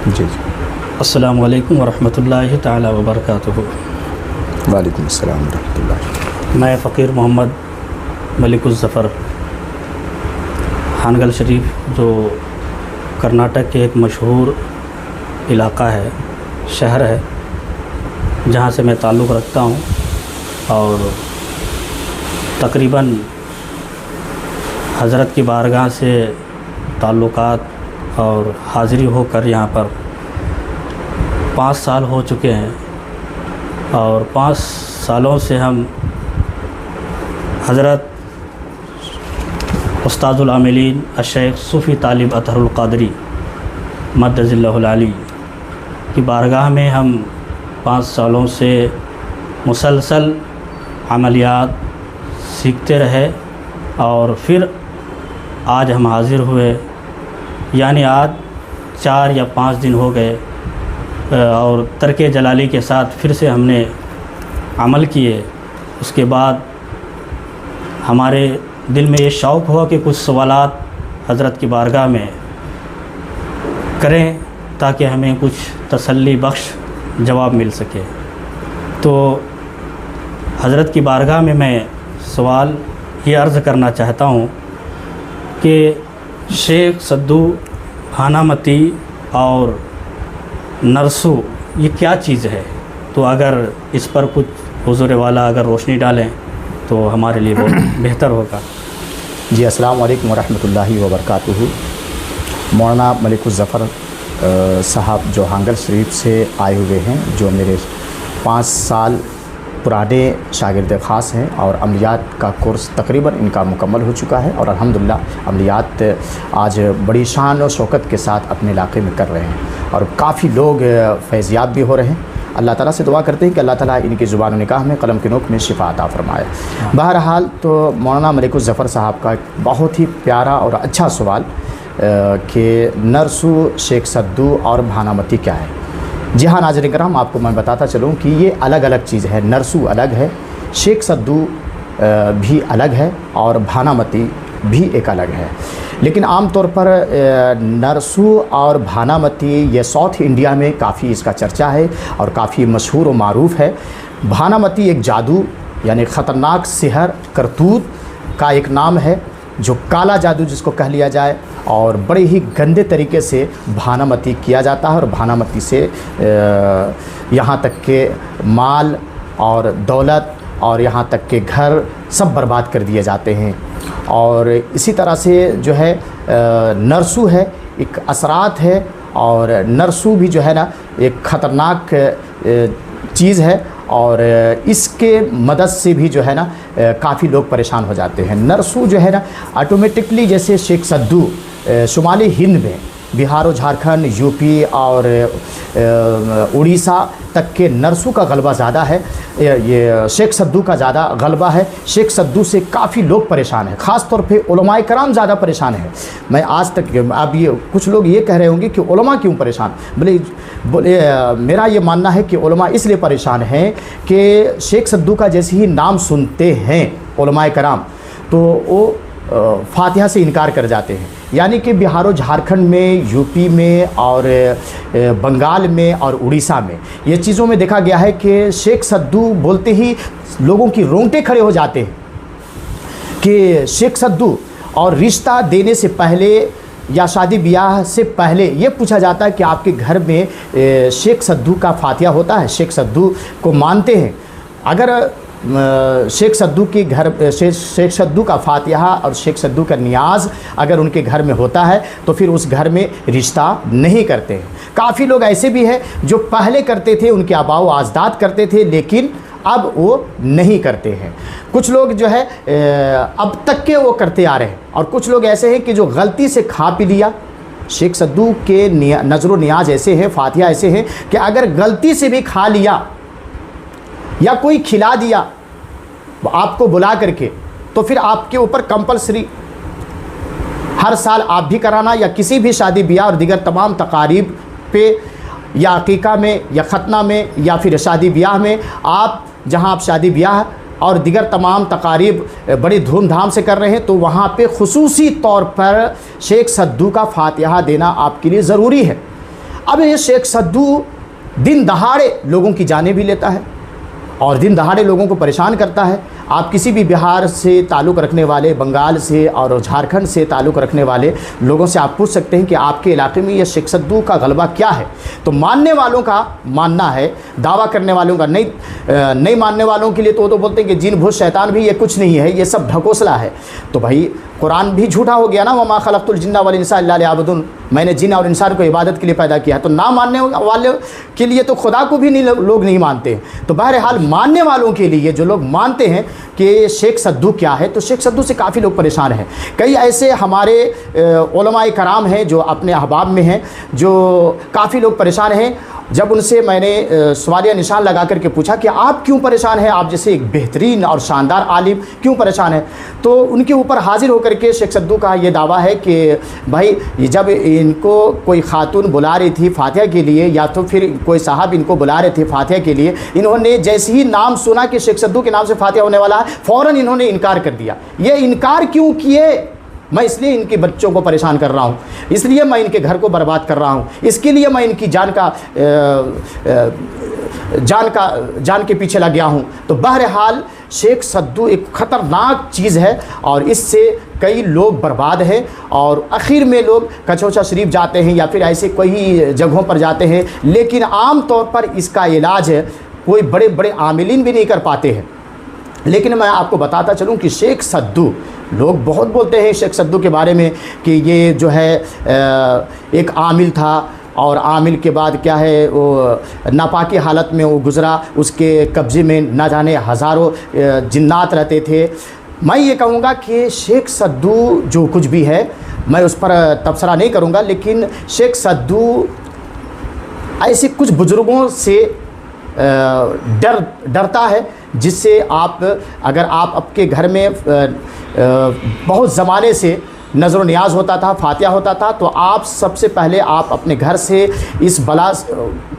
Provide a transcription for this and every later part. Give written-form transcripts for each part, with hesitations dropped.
जी जी। अस्सलामु अलैकुम वरहमतुल्लाहि ताला वबरकातुहू। वालेकुम अस्सलाम वरहमतुल्लाह। मैं फ़कीर मोहम्मद मलिकुज़्ज़फ़र हानगल शरीफ, जो कर्नाटक के एक मशहूर इलाक़ा है, शहर है, जहाँ से मैं ताल्लुक़ रखता हूँ और तकरीबन हज़रत की बारगाह से ताल्लुक़ात और हाज़िरी होकर यहाँ पर 5 साल हो चुके हैं और 5 सालों से हम हज़रत उस्तादुल आमिलीन शेख सूफ़ी तालिब अतहरुल क़ादरी मद्दज़िल्लहुल आली की बारगाह में हम 5 सालों से मुसलसल अमलियात सीखते रहे और फिर आज हम हाज़िर हुए, यानी आज 4 या 5 दिन हो गए और तरके जलाली के साथ फिर से हमने अमल किए। उसके बाद हमारे दिल में ये शौक़ हुआ कि कुछ सवालात हज़रत की बारगाह में करें ताकि हमें कुछ तसल्ली बख्श जवाब मिल सके। तो हज़रत की बारगाह में मैं सवाल ये अर्ज़ करना चाहता हूँ कि शेख सद्दू, भानामती और नरसू ये क्या चीज़ है? तो अगर इस पर कुछ हुज़ूर वाला अगर रोशनी डालें तो हमारे लिए बहुत बेहतर होगा। जी, अस्सलाम वालेकुम वरहमतुल्लाहि वबरकातुहू। मौलाना मलिकुज़्ज़फ़र साहब जो हानगल शरीफ से आए हुए हैं, जो मेरे 5 साल पुराने शागिर्द ख़ास हैं और अमलियात का कोर्स तकरीबन इनका मुकम्मल हो चुका है और अल्हम्दुलिल्लाह अमलियात आज बड़ी शान और शौकत के साथ अपने इलाके में कर रहे हैं और काफ़ी लोग फैज़याब भी हो रहे हैं। अल्लाह ताला से दुआ करते हैं कि अल्लाह ताला इनकी ज़ुबान व निकाह में, कलम की नोक में शिफा अता फ़रमाए। बहरहाल, तो मौलाना मलिकुज़्ज़फ़र साहब का बहुत ही प्यारा और अच्छा सवाल कि नरसू, शेख सद्दू और भानामती क्या है। जी हाँ नाज़रीन किराम, आपको मैं बताता चलूँ कि ये अलग अलग चीज़ है। नरसू अलग है, शेख सद्दू भी अलग है और भानामती भी एक अलग है। लेकिन आम तौर पर नरसू और भानामती ये साउथ इंडिया में काफ़ी इसका चर्चा है और काफ़ी मशहूर व मारूफ़ है। भानामती एक जादू यानी ख़तरनाक सिहर करतूत का एक नाम है, जो काला जादू जिसको कह लिया जाए, और बड़े ही गंदे तरीके से भानामती किया जाता है और भानामती से यहाँ तक के माल और दौलत और यहाँ तक के घर सब बर्बाद कर दिए जाते हैं। और इसी तरह से जो है नरसू है, एक असरात है, और नरसू भी जो है ना एक ख़तरनाक चीज़ है और इसके मदद से भी जो है ना काफ़ी लोग परेशान हो जाते हैं। नरसू जो है ना ऑटोमेटिकली, जैसे शेख सद्दू शुमाली हिंद में, बिहार और झारखंड, यूपी और उड़ीसा तक के नरसू का गलबा ज़्यादा है, ये शेख सद्दू का ज़्यादा गलबा है। शेख सद्दू से काफ़ी लोग परेशान हैं, ख़ास तौर पे उलमाए कराम ज़्यादा परेशान हैं। मैं आज तक, अब ये कुछ लोग ये कह रहे होंगे कि उलमा क्यों परेशान, बोले मेरा ये मानना है कि उलमा इसलिए परेशान हैं कि शेख सद्दू का जैसे ही नाम सुनते हैं उलमाए कराम तो वो फातिहा से इनकार कर जाते हैं। यानी कि बिहार और झारखंड में, यूपी में और बंगाल में और उड़ीसा में ये चीज़ों में देखा गया है कि शेख सद्दू बोलते ही लोगों की रोंगटे खड़े हो जाते हैं कि शेख सद्दू, और रिश्ता देने से पहले या शादी ब्याह से पहले ये पूछा जाता है कि आपके घर में शेख सद्दू का फातिहा होता है, शेख सद्दू को मानते हैं। अगर शेख सद्दू के घर शेख सद्दू का फातिहा और शेख सद्दू का नियाज़ अगर उनके घर में होता है तो फिर उस घर में रिश्ता नहीं करते हैं। काफ़ी लोग ऐसे भी हैं जो पहले करते थे, उनके आबाओ अजदाद करते थे, लेकिन अब वो नहीं करते हैं। कुछ लोग जो है अब तक के वो करते आ रहे हैं, और कुछ लोग ऐसे हैं कि जो गलती से खा पी लिया। शेख सद्दू के नज़र नियाज ऐसे हैं, फातिहा ऐसे हैं कि अगर गलती से भी खा लिया या कोई खिला दिया आपको बुला करके, तो फिर आपके ऊपर कंपलसरी हर साल आप भी कराना, या किसी भी शादी ब्याह और दीगर तमाम तकारीब पे, या अकीका में या ख़तना में या फिर शादी ब्याह में, आप जहां आप शादी ब्याह और दीगर तमाम तकारीब बड़ी धूमधाम से कर रहे हैं, तो वहाँ पे खुसूसी तौर पर शेख सद्दू का फातिहा देना आपके लिए ज़रूरी है। अब ये शेख सद्दू दिन दहाड़े लोगों की जानें भी लेता है और दिन दहाड़े लोगों को परेशान करता है। आप किसी भी बिहार से ताल्लुक़ रखने वाले, बंगाल से और झारखंड से ताल्लुक़ रखने वाले लोगों से आप पूछ सकते हैं कि आपके इलाके में ये शेख सद्दू का गलबा क्या है। तो मानने वालों का मानना है, दावा करने वालों का नहीं मानने वालों के लिए तो बोलते हैं कि जिन भूत शैतान भी ये कुछ नहीं है, ये सब ढकोसला है। तो भाई कुरान भी झूठा हो गया ना, वमा खलक़तुल जिन्ना वल इंसा इल्ला लियअबुदून, मैंने जिन और इंसान को इबादत के लिए पैदा किया। तो ना मानने वाले के लिए तो खुदा को भी लोग नहीं मानते। तो बहरहाल मानने वालों के लिए, जो लोग मानते हैं कि शेख सद्दू क्या है, तो शेख सद्दू से काफ़ी लोग परेशान हैं। कई ऐसे हमारे उलमाए कराम हैं जो अपने अहबाब में हैं, जो काफ़ी लोग परेशान हैं। जब उनसे मैंने सवालिया निशान लगा करके पूछा कि आप क्यों परेशान हैं, आप जैसे एक बेहतरीन और शानदार आलिम क्यों परेशान हैं, तो उनके ऊपर हाजिर होकर के शेख सद्दू का ये दावा है कि भाई जब इनको कोई खातून बुला रही थी फातिहा के लिए, या तो फिर कोई साहब इनको बुला रहे थे फातिहा के लिए, इन्होंने जैसे ही नाम सुना कि शेख सद्दू के नाम से फातिहा होने वाला है, फ़ौरन इन्होंने इनकार कर दिया। ये इनकार क्यों किए? मैं इसलिए इनके बच्चों को परेशान कर रहा हूँ, इसलिए मैं इनके घर को बर्बाद कर रहा हूँ, इसके लिए मैं इनकी जान के पीछे लग गया हूँ। तो बहरहाल शेख सद्दू एक ख़तरनाक चीज़ है और इससे कई लोग बर्बाद हैं और आखिर में लोग कचौचा शरीफ जाते हैं या फिर ऐसे कई जगहों पर जाते हैं, लेकिन आम तौर पर इसका इलाज कोई बड़े बड़े आमिलीन भी नहीं कर पाते हैं। लेकिन मैं आपको बताता चलूं कि शेख सद्दू, लोग बहुत बोलते हैं शेख सद्दू के बारे में कि ये जो है एक आमिल था और आमिल के बाद क्या है वो नापाकी हालत में वो गुज़रा, उसके कब्ज़े में ना जाने हज़ारों जिन्नात रहते थे। मैं ये कहूँगा कि शेख सद्दू जो कुछ भी है, मैं उस पर तबसरा नहीं करूँगा, लेकिन शेख सद्दू ऐसे कुछ बुज़ुर्गों से डरता है, जिससे अगर आप आपके घर में बहुत ज़माने से नज़र नियाज होता था, फातिहा होता था, तो आप सबसे पहले आप अपने घर से इस बला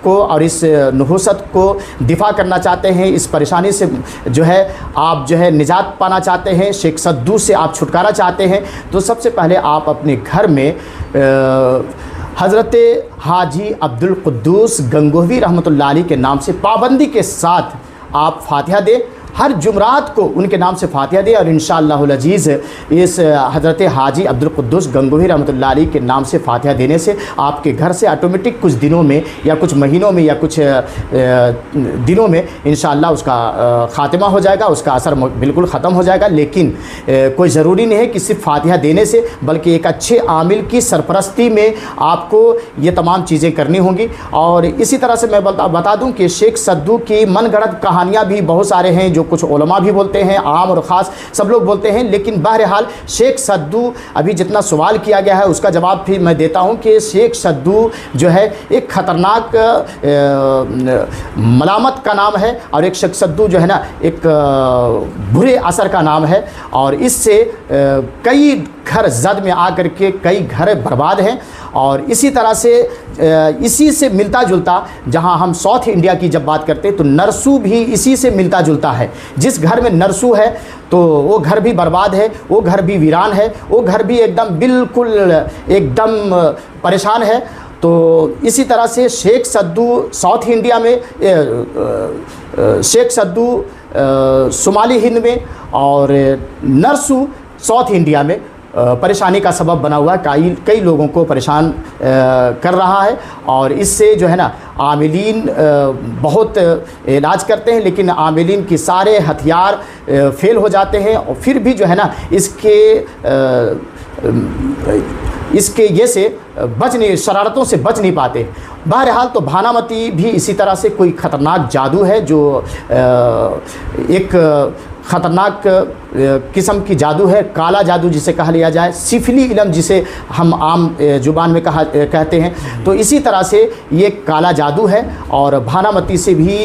को और इस नहुसत को दिफा करना चाहते हैं, इस परेशानी से जो है आप जो है निजात पाना चाहते हैं, शेख सद्दू से आप छुटकारा चाहते हैं, तो सबसे पहले आप अपने घर में हज़रत हाजी अब्दुल कुद्दूस गंगोही रहमतुल्लाह अलैह के नाम से पाबंदी के साथ आप फातिहा दें। हर जुमरात को उनके नाम से फातिहा दे और इंशाअल्लाहुल अज़ीज़ इस हज़रत हाजी अब्दुल कुद्दूस गंगोही रहमतुल्लाह अलैह के नाम से फातिहा देने से आपके घर से ऑटोमेटिक कुछ दिनों में या कुछ महीनों में या कुछ दिनों में इंशाअल्लाह उसका ख़ात्मा हो जाएगा, उसका असर बिल्कुल ख़त्म हो जाएगा। लेकिन कोई ज़रूरी नहीं है कि सिर्फ फातिहा देने से, बल्कि एक अच्छे आमिल की सरपरस्ती में आपको ये तमाम चीज़ें करनी होंगी। और इसी तरह से मैं बता दूँ कि शेख सद्दू की मनगढ़ंत कहानियाँ भी बहुत सारे हैं, जो कुछ उलमा भी बोलते हैं, आम और ख़ास सब लोग बोलते हैं। लेकिन बहरहाल शेख सद्दू, अभी जितना सवाल किया गया है उसका जवाब फिर मैं देता हूं कि शेख सद्दू जो है एक ख़तरनाक मलामत का नाम है और एक शेख सद्दू जो है ना एक बुरे असर का नाम है, और इससे कई घर जद में आकर के कई घर बर्बाद हैं। और इसी तरह से इसी से मिलता जुलता, जहां हम साउथ इंडिया की जब बात करते हैं तो नरसू भी इसी से मिलता जुलता है। जिस घर में नरसू है तो वो घर भी बर्बाद है, वो घर भी वीरान है, वो घर भी एकदम बिल्कुल एकदम परेशान है। तो इसी तरह से शेख सद्दू साउथ इंडिया में, शेख सद्दू शुमाली हिंद में और नरसू साउथ इंडिया में परेशानी का सबब बना हुआ है, कई लोगों को परेशान कर रहा है। और इससे जो है ना आमिलीन बहुत इलाज करते हैं, लेकिन आमिलीन के सारे हथियार फेल हो जाते हैं और फिर भी जो है ना इसके ये से शरारतों से बच नहीं पाते। बहरहाल तो भानामती भी इसी तरह से कोई ख़तरनाक जादू है, जो एक ख़तरनाक किस्म की जादू है, काला जादू जिसे कहा लिया जाए, सिफली इलम जिसे हम आम ज़ुबान में कहते हैं। तो इसी तरह से ये काला जादू है और भानामती से भी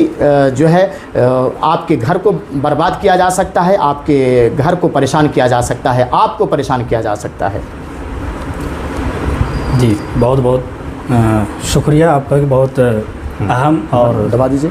जो है आपके घर को बर्बाद किया जा सकता है, आपके घर को परेशान किया जा सकता है, आपको परेशान किया जा सकता है। जी बहुत बहुत शुक्रिया आपका, बहुत अहम और दबा दीजिए।